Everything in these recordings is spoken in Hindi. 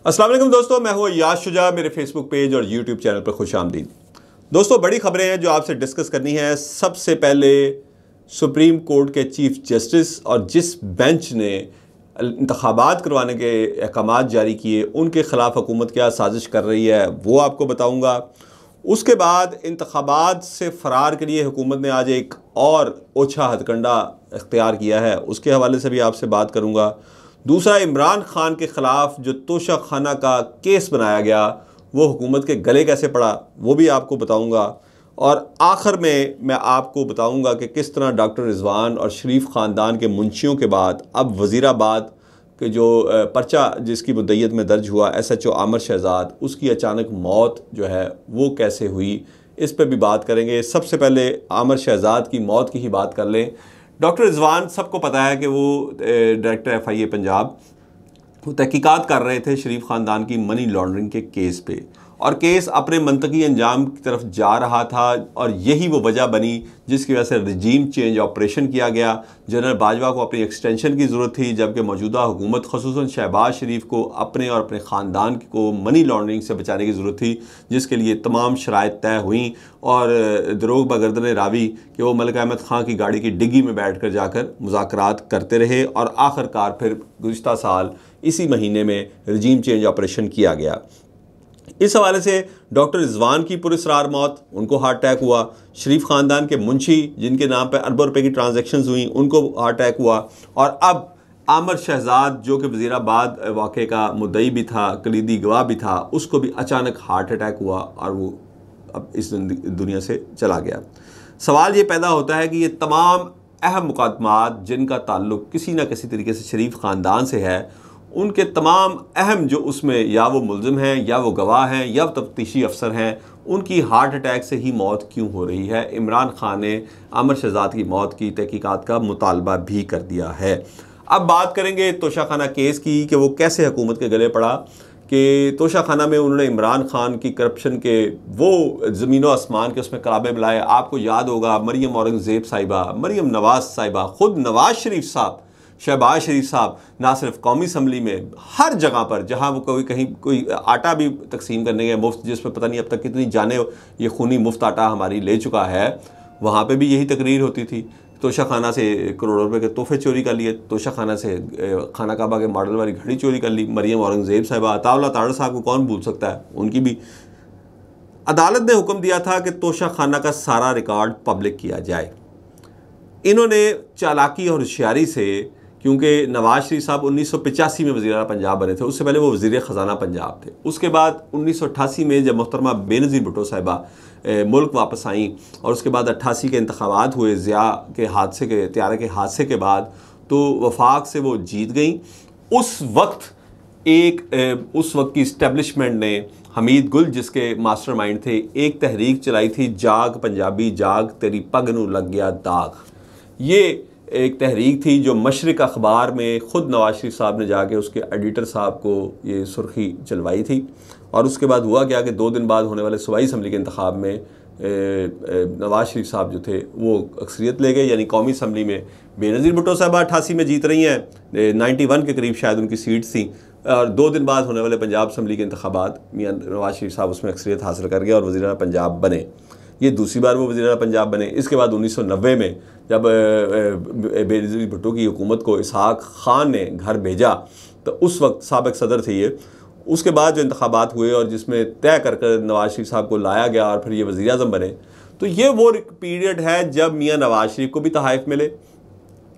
अस्सलाम वालेकुम दोस्तों, मैं हूं याश शुजा। मेरे फेसबुक पेज और यूट्यूब चैनल पर खुश आमदीद। दोस्तों, बड़ी खबरें हैं जो आपसे डिस्कस करनी है। सबसे पहले सुप्रीम कोर्ट के चीफ जस्टिस और जिस बेंच ने इंतखाबात करवाने के अहकामात जारी किए उनके ख़िलाफ़ हुकूमत क्या साजिश कर रही है वो आपको बताऊँगा। उसके बाद इंतखाबात से फ़रार के लिए हुकूमत ने आज एक और ओछा हथकंडा इख्तियार किया है, उसके हवाले से भी आपसे बात करूँगा। दूसरा, इमरान खान के ख़िलाफ़ जो तोशा खाना का केस बनाया गया वो हुकूमत के गले कैसे पड़ा वो भी आपको बताऊंगा। और आखिर में मैं आपको बताऊंगा कि किस तरह डॉक्टर रिजवान और शरीफ ख़ानदान के मुंशियों के बाद अब वज़ीराबाद के जो पर्चा जिसकी मुद्दईयत में दर्ज हुआ SHO आमिर शहजाद, उसकी अचानक मौत जो है वो कैसे हुई, इस पर भी बात करेंगे। सबसे पहले आमिर शहजाद की मौत की ही बात कर लें। डॉक्टर रिजवान, सबको पता है कि वो डायरेक्टर FIA पंजाब वो तहकीकात कर रहे थे शरीफ ख़ानदान की मनी लॉन्ड्रिंग के केस पे, और केस अपने मंतकी अंजाम की तरफ जा रहा था और यही वो वजह बनी जिसकी वजह से रजीम चेंज ऑपरेशन किया गया। जनरल बाजवा को अपनी एक्सटेंशन की ज़रूरत थी, जबकि मौजूदा हुकूमत ख़ुसूसन शहबाज शरीफ को अपने और अपने ख़ानदान को मनी लॉन्ड्रिंग से बचाने की ज़रूरत थी, जिसके लिए तमाम शराइत तय हुई। और दरोग बगर्दन रावी कि वो मलिक अहमद ख़ान की गाड़ी की डिग्गी में बैठ कर जाकर मुज़ाकरात करते रहे और आखिरकार फिर गुज़िश्ता साल इसी महीने में रजीम चेंज ऑपरेशन किया गया। इस हवाले से डॉक्टर रिजवान की पुरस्रार मौत, उनको हार्ट अटैक हुआ। शरीफ ख़ानदान के मुंशी जिनके नाम पर अरबों रुपए की ट्रांजैक्शंस हुई उनको हार्ट अटैक हुआ। और अब आमिर शहजाद जो कि वज़ीराबाद वाक़े का मुद्दई भी था, कलीदी गवाह भी था, उसको भी अचानक हार्ट अटैक हुआ और वो अब इस दुनिया से चला गया। सवाल ये पैदा होता है कि ये तमाम अहम मुकदमात जिनका ताल्लुक़ किसी न किसी तरीके से शरीफ ख़ानदान से है, उनके तमाम अहम जो उसमें या वो मुल्ज़िम हैं या वो गवाह हैं या तफ्तीशी अफसर हैं, उनकी हार्ट अटैक से ही मौत क्यों हो रही है। इमरान खान ने आमिर शहजाद की मौत की तहकीकात का मुतालबा भी कर दिया है। अब बात करेंगे तोशाखाना केस की कि वो कैसे हुकूमत के गले पड़ा। कि तोशाखाना में उन्होंने इमरान खान की करप्शन के वो ज़मीन आसमान के उसमें कराबे मिलाए। आपको याद होगा मरियम औरंगज़ेब साहिबा, मरियम नवाज़ साहिबा, ख़ुद नवाज़ शरीफ साहब, शहबाज शरीफ साहब, ना सिर्फ कौमी असम्बली में, हर जगह पर जहाँ वो कहीं कोई आटा भी तकसीम करने गए मुफ्त, जिसमें पता नहीं अब तक कितनी जाने ये खूनी मुफ्त आटा हमारी ले चुका है, वहाँ पे भी यही तकरीर होती थी। तोशाखाना से करोड़ों रुपए के तोहफे चोरी कर लिए, तोशाखाना से खाना काबा के मॉडल वाली घड़ी चोरी कर ली। मरियम औरंगज़ेब साहिबा, अताउल्लाह तारड़ साहब को कौन भूल सकता है, उनकी भी। अदालत ने हुक्म दिया था कि तोशाखाना का सारा रिकॉर्ड पब्लिक किया जाए। इन्होंने चालाकी और होशियारी से, क्योंकि नवाज शरीफ साहब 1985 में वज़ीर आला पंजाब बने थे, उससे पहले वो वज़ीर ख़ज़ाना पंजाब थे। उसके बाद 1988 में जब मोहतरमा बेनज़ीर भुट्टो साहिबा मुल्क वापस आईं और उसके बाद 88 के इंतखाबात हुए ज़िया के हादसे के त्यारे के हादसे के बाद, तो वफाक से वो जीत गई। उस वक्त की इस्टेब्लिशमेंट ने, हमीद गुल जिसके मास्टरमाइंड थे, एक तहरीक चलाई थी, जाग पंजाबी जाग तेरी पग नू लग गया दाग। ये एक तहरीक थी जो मशरिक अखबार में ख़ुद नवाज शरीफ साहब ने जाके उसके एडिटर साहब को ये सुर्खी चलवाई थी। और उसके बाद हुआ क्या कि 2 दिन बाद होने वाले सूबाई असम्बली के इंतखाब में नवाज शरीफ साहब जो थे वो अक्सरियत ले गए, यानी कौमी असम्बली में बेनज़ीर भुट्टो साहबा 88 में जीत रही हैं, 91 के करीब शायद उनकी सीट्स थी। और 2 दिन बाद होने वाले पंजाब असम्बली के इंतखाबात मियाँ नवाज शरीफ साहब उसमें अक्सरियत हासिल कर गए और वज़ीर आला पंजाब बने। ये दूसरी बार वो वज़ीर आला पंजाब बने। इसके बाद 1990 में जब बेनज़ीर भुट्टो की हुकूमत को इसहाक खान ने घर भेजा, तो उस वक्त साबिक़ सदर थे ये। उसके बाद जो इंतखाबात हुए और जिसमें तय कर कर नवाज शरीफ साहब को लाया गया और फिर ये वज़ीर आज़म बने, तो ये वो पीरियड है जब मियाँ नवाज शरीफ को भी तहाइफ मिले।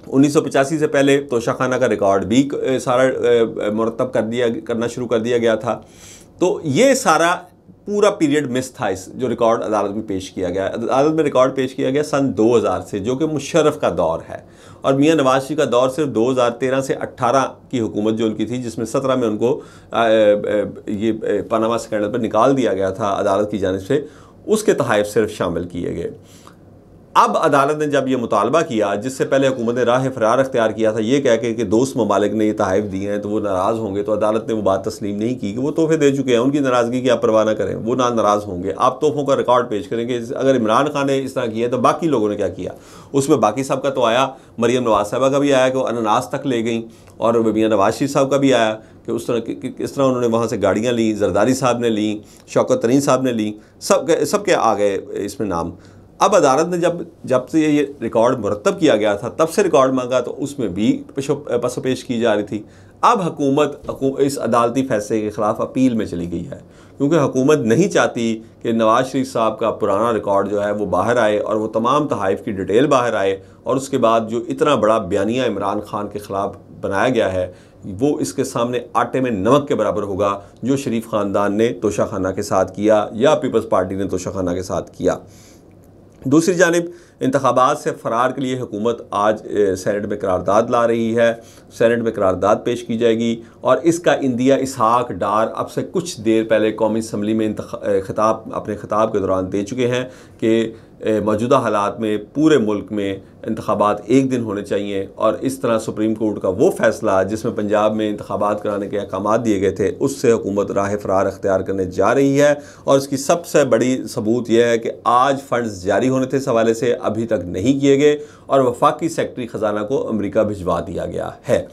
1985 से पहले तोशाखाना का रिकॉर्ड भी सारा मुरतब करना शुरू कर दिया गया था। तो ये सारा पूरा पीरियड मिस था, इस जो रिकॉर्ड अदालत में पेश किया गया। अदालत में रिकॉर्ड पेश किया गया सन 2000 से, जो कि मुशर्रफ का दौर है, और मियाँ नवाज शरीफ का दौर सिर्फ 2013 से 18 की हुकूमत जो उनकी थी, जिसमें 17 में उनको ये पनामा स्कैंडल पर निकाल दिया गया था अदालत की जानिब से, उसके तहाइफ सिर्फ शामिल किए गए। अब अदालत ने जब ये मुतालबा किया, जिससे पहले हुकूमत ने राह फरार अख्तियार किया था ये कह के कि दोस्त ममालिक ने ये तहाइफ दिए हैं तो वो नाराज़ होंगे, तो अदालत ने वो बात तस्लीम नहीं की कि वो तोहफे दे चुके हैं, उनकी नाराज़गी की आप परवाह ना करें, वो ना नाराज़ होंगे, आप तोहफ़ों का रिकॉर्ड पेश करेंगे। अगर इमरान खान ने इस तरह किया तो बाकी लोगों ने क्या किया, उसमें बाकी सब का तो आया, मरियम नवाज़ साहिबा का भी आया कि वो अनानास तक ले गई, और मियाँ नवाज शरीफ साहब का भी आया कि कि उस तरह किस तरह उन्होंने वहाँ से गाड़ियाँ ली, जरदारी साहब ने ली, शौकत तरीन साहब ने ली, सबके आ गए इसमें नाम। अब अदालत ने जब से ये रिकॉर्ड मुरतब किया गया था तब से रिकॉर्ड मांगा तो उसमें भी पसोपेश की जा रही थी। अब हुकूमत इस अदालती फैसले के ख़िलाफ़ अपील में चली गई है, क्योंकि हुकूमत नहीं चाहती कि नवाज शरीफ साहब का पुराना रिकॉर्ड जो है वो बाहर आए और वो तमाम तहाइफ की डिटेल बाहर आए, और उसके बाद जो इतना बड़ा बयानिया इमरान खान के ख़िलाफ़ बनाया गया है वो इसके सामने आटे में नमक के बराबर होगा, जो शरीफ ख़ानदान ने तोशाखाना के साथ किया या पीपल्स पार्टी ने तोशाखाना के साथ किया। दूसरी जानिब इंतखाबात से फ़रार के लिए हुकूमत आज सेनेट में करारदाद ला रही है। सेनेट में करारदाद पेश की जाएगी और इसका इंदिया इसहाक डार अब से कुछ देर पहले कौमी असम्बली में अपने ख़िताब के दौरान दे चुके हैं कि मौजूदा हालात में पूरे मुल्क में इंतखाबात एक दिन होने चाहिए, और इस तरह सुप्रीम कोर्ट का वो फैसला जिसमें पंजाब में इंतखाबात कराने के अहकाम दिए गए थे उससे हुकूमत राह फ़रार अख्तियार करने जा रही है। और इसकी सबसे बड़ी सबूत यह है कि आज फ़ंड्स जारी होने थे इस हवाले से, अभी तक नहीं किए गए और वफाकी सेक्रेटरी ख़जाना को अमेरिका भिजवा दिया गया है।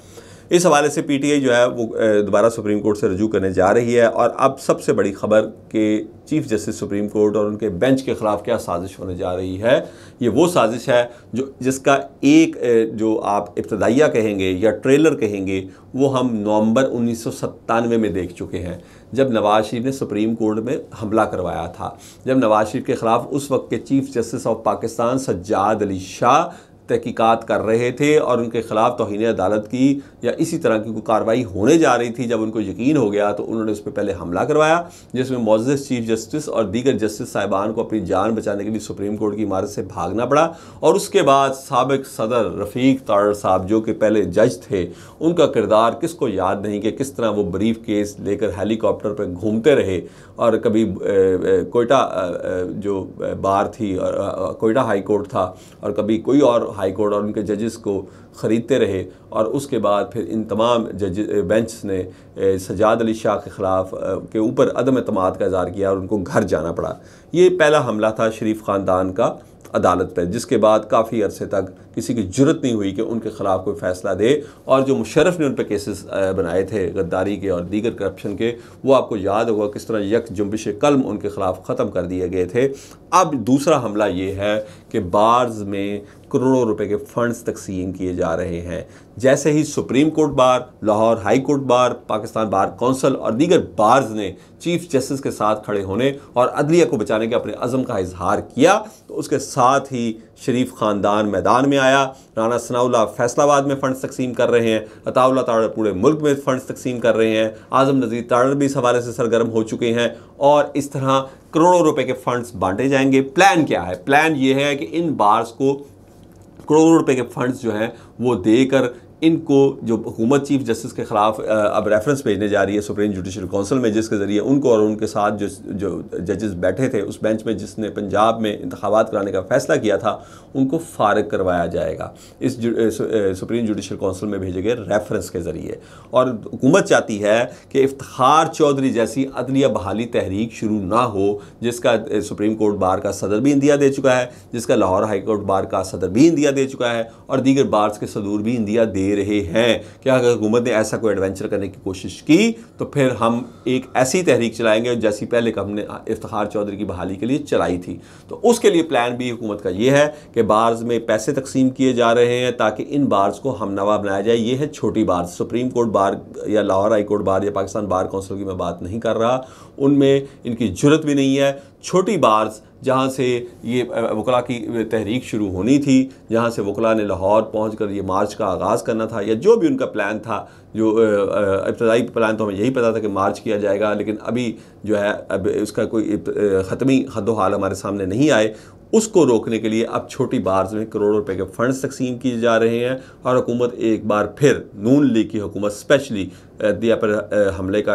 इस हवाले से पीटीआई जो है वो दोबारा सुप्रीम कोर्ट से रजू करने जा रही है। और अब सबसे बड़ी खबर कि चीफ जस्टिस सुप्रीम कोर्ट और उनके बेंच के ख़िलाफ़ क्या साजिश होने जा रही है। ये वो साजिश है जिसका एक जो आप इब्तदाइया कहेंगे या ट्रेलर कहेंगे वो हम नवंबर 1997 में देख चुके हैं, जब नवाज शरीफ ने सुप्रीम कोर्ट में हमला करवाया था, जब नवाज शरीफ के ख़िलाफ़ उस वक्त के chief justice of Pakistan Sajjad Ali Shah तहकीकात कर रहे थे और उनके ख़िलाफ़ तौहीन अदालत की या इसी तरह की कोई कार्रवाई होने जा रही थी। जब उनको यकीन हो गया तो उन्होंने उस पर पहले हमला करवाया, जिसमें मौजूद चीफ जस्टिस और दीगर जस्टिस साहिबान को अपनी जान बचाने के लिए सुप्रीम कोर्ट की इमारत से भागना पड़ा। और उसके बाद साबिक सदर रफ़ीक तारड़ साहब जो कि पहले जज थे, उनका किरदार किसको याद नहीं कि किस तरह वो ब्रीफ केस लेकर हेलीकॉप्टर पर घूमते रहे और कभी कोयटा जो बार थी और कोयटा हाई कोर्ट था और कभी कोई और हाई कोर्ट, और उनके जजेस को ख़रीदते रहे। और उसके बाद फिर इन तमाम जज बेंच ने सज्जाद अली शाह के ख़िलाफ़ के ऊपर अदम एतमाद का इज़हार किया और उनको घर जाना पड़ा। ये पहला हमला था शरीफ ख़ानदान का अदालत पर, जिसके बाद काफ़ी अरसे तक किसी की जुर्रत नहीं हुई कि उनके ख़िलाफ़ कोई फ़ैसला दे। और जो मुशर्रफ ने उन पर केसेस बनाए थे गद्दारी के और दीगर करप्शन के, वो आपको याद होगा किस तरह यक जुम्बिश कलम उनके ख़िलाफ़ ख़त्म कर दिए गए थे। अब दूसरा हमला ये है कि बार्स में करोड़ों रुपए के फ़ंड्स तकसीम किए जा रहे हैं। जैसे ही supreme court bar, Lahore high court bar, Pakistan bar council और दीगर बार्स ने चीफ जस्टिस के साथ खड़े होने और अदलिया को बचाने के अपने अज़म का इजहार किया, तो उसके साथ ही शरीफ ख़ानदान मैदान में आया। राना सनाउल्लाह फैसलाबाद में फ़ंड्स तकसीम कर रहे हैं, अताउल्लाह तारड़ पूरे मुल्क में फ़ंड्स तकसीम कर रहे हैं, आज़म नज़ीर तारड़ भी इस हवाले से सरगर्म हो चुके हैं, और इस तरह करोड़ों रुपए के फ़ंड्स बांटे जाएंगे। प्लान क्या है? प्लान ये है कि इन बार्स को करोड़ों रुपए के फंड्स जो हैं वो देकर इनको जो हुकूमत चीफ जस्टिस के ख़िलाफ़ अब रेफरेंस भेजने जा रही है सुप्रीम जुडिशल काउंसिल में, जिसके ज़रिए उनको और उनके साथ जो जजेस बैठे थे उस बेंच में जिसने पंजाब में इंतखाबात कराने का फ़ैसला किया था, उनको फ़ारिग करवाया जाएगा इस सुप्रीम जुडिशल काउंसिल में भेजे गए रेफरेंस के ज़रिए। और हुकूमत चाहती है कि इफ्तिखार चौधरी जैसी अदलिया बहाली तहरीक शुरू ना हो, जिसका सुप्रीम कोर्ट बार का सदर भी इंदिया दे चुका है, जिसका लाहौर हाई कोर्ट बार का सदर भी इंदिया दे चुका है और दीगर बार्स के सदूर भी इंदिया दे रहे हैं कि अगर हुकूमत ने ऐसा कोई एडवेंचर करने की कोशिश की तो फिर हम एक ऐसी तहरीक चलाएंगे जैसी पहले हमने इफ्तिखार चौधरी की बहाली के लिए चलाई थी। तो उसके लिए प्लान भी हुकूमत का ये है कि बार्स में पैसे तकसीम किए जा रहे हैं ताकि इन बार्स को हमनवा बनाया जाए। ये है छोटी बार्स, सुप्रीम कोर्ट बार या लाहौर हाई कोर्ट बार या पाकिस्तान बार काउंसिल की मैं बात नहीं कर रहा, उनमें इनकी जुर्रत भी नहीं है। छोटी बार्स जहाँ से ये वकला की तहरीक शुरू होनी थी, जहाँ से वकला ने लाहौर पहुंचकर ये मार्च का आगाज़ करना था या जो भी उनका प्लान था, जो इब्तदाई प्लान तो हमें यही पता था कि मार्च किया जाएगा, लेकिन अभी जो है अब उसका कोई ख़त्मी हद्दो हाल हमारे सामने नहीं आए, उसको रोकने के लिए अब छोटी बार्स में करोड़ों रुपए के फंड्स तकसीम किए जा रहे हैं। और हुकूमत एक बार फिर नून लीग की हुकूमत स्पेशली दिया पर हमले का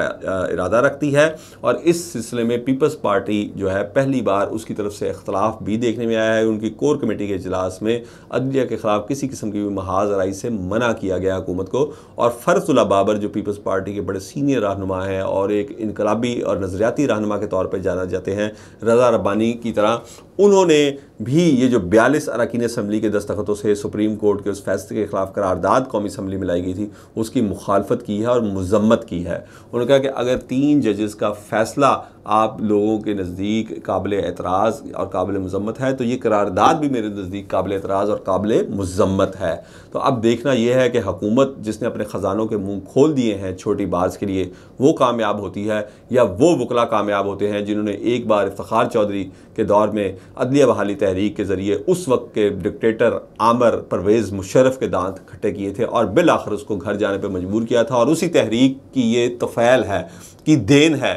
इरादा रखती है और इस सिलसिले में पीपल्स पार्टी जो है पहली बार उसकी तरफ से इख्तलाफ भी देखने में आया है। उनकी कोर कमेटी के इजलास में अदलिया के ख़िलाफ़ किसी किस्म की भी महाज आराई से मना किया गया हुकूमत को। और फ़र्जुल्लाह बाबर जो पीपल्स पार्टी के बड़े सीनियर रहनुमा हैं और एक इनकलाबी और नज़रियाती रहनुमा के तौर पर जाना जाते हैं, रज़ा रब्बानी की तरह, उन्होंने भी ये जो 42 अरकान असम्बली के दस्तखतों से सुप्रीम कोर्ट के उस फैसले के खिलाफ करारदाद कौमी असम्बली में लाई गई थी, उसकी मुखालफत की है और मजम्मत की है। उन्होंने कहा कि अगर 3 जजेस का फैसला आप लोगों के नज़दीक काबिल एतराज़ और काबिल मजम्मत है, तो ये करारदाद भी मेरे नज़दीक काबिल एतराज़ और काबिल मजम्मत है। तो अब देखना यह है कि हुकूमत जिसने अपने ख़जानों के मुँह खोल दिए हैं छोटी बात के लिए, वो कामयाब होती है या वो वकला कामयाब होते हैं जिन्होंने एक बार इफ्तिखार चौधरी के दौर में अदलिया बहाली तहरीक के ज़रिए उस वक्त के डिक्टेटर आमर परवेज़ मुशर्रफ के दांत खट्टे किए थे और बिल आखिर उसको घर जाने पर मजबूर किया था। और उसी तहरीक की ये तफ़ैल है कि देन है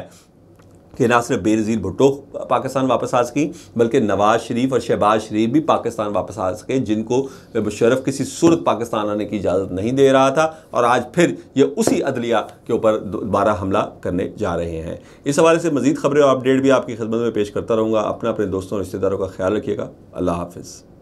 कि ना सिर्फ बेनज़ीर भुट्टो पाकिस्तान वापस आ सकी, बल्कि नवाज़ शरीफ और शहबाज शरीफ भी पाकिस्तान वापस आ सके, जिनको मुशर्रफ किसी सूरत पाकिस्तान आने की इजाज़त नहीं दे रहा था, और आज फिर ये उसी अदलिया के ऊपर दोबारा हमला करने जा रहे हैं। इस हवाले से मज़ीद खबरें और अपडेट भी आपकी खिदमत में पेश करता रहूँगा। अपने दोस्तों और रिश्तेदारों का ख्याल रखिएगा। अल्लाह हाफ़िज़।